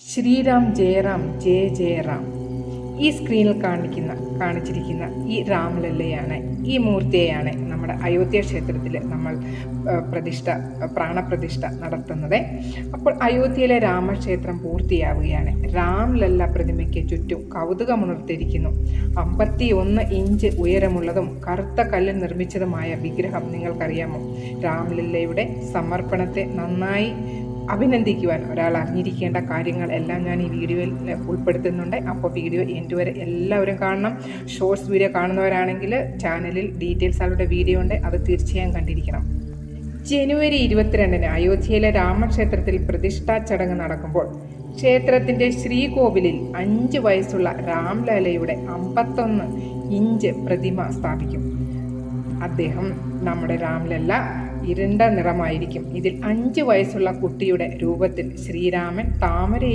ശ്രീറാം ജയറാം ജയ ജയറാം. ഈ സ്ക്രീനിൽ കാണിച്ചിരിക്കുന്ന ഈ രാംലല്ലയാണ്, ഈ മൂർത്തിയെയാണ് നമ്മുടെ അയോധ്യ ക്ഷേത്രത്തിൽ നമ്മൾ പ്രാണപ്രതിഷ്ഠ നടത്തുന്നത്. അപ്പോൾ അയോധ്യയിലെ രാമക്ഷേത്രം പൂർത്തിയാവുകയാണ്. രാംലല്ല പ്രതിമയ്ക്ക് ചുറ്റും കൗതുകമുണർത്തിയിരിക്കുന്നു. 51 ഇഞ്ച് ഉയരമുള്ളതും കറുത്ത കല്ലിൽ നിർമ്മിച്ചതുമായ വിഗ്രഹം നിങ്ങൾക്കറിയാമോ? രാംലല്ലയുടെ സമർപ്പണത്തെ നന്നായി അഭിനന്ദിക്കുവാൻ ഒരാൾ അറിഞ്ഞിരിക്കേണ്ട കാര്യങ്ങൾ എല്ലാം ഞാൻ ഈ വീഡിയോയിൽ ഉൾപ്പെടുത്തുന്നുണ്ട്. അപ്പോൾ വീഡിയോ എൻഡ് വരെ എല്ലാവരും കാണണം. ഷോർട്സ് വീഡിയോ കാണുന്നവരാണെങ്കിൽ ചാനലിൽ ഡീറ്റെയിൽസ് ആളുടെ വീഡിയോ ഉണ്ട്, അത് തീർച്ചയായും കണ്ടിരിക്കണം. ജനുവരി 22-ന് അയോധ്യയിലെ രാമക്ഷേത്രത്തിൽ പ്രതിഷ്ഠാ ചടങ്ങ് നടക്കുമ്പോൾ ക്ഷേത്രത്തിൻ്റെ ശ്രീകോവിലിൽ 5 വയസ്സുള്ള രാംലല്ലയുടെ 51 ഇഞ്ച് പ്രതിമ സ്ഥാപിക്കും. അദ്ദേഹം നമ്മുടെ രാംലല്ല ഇരുണ്ട നിറമായിരിക്കും. ഇതിൽ 5 വയസ്സുള്ള കുട്ടിയുടെ രൂപത്തിൽ ശ്രീരാമൻ താമര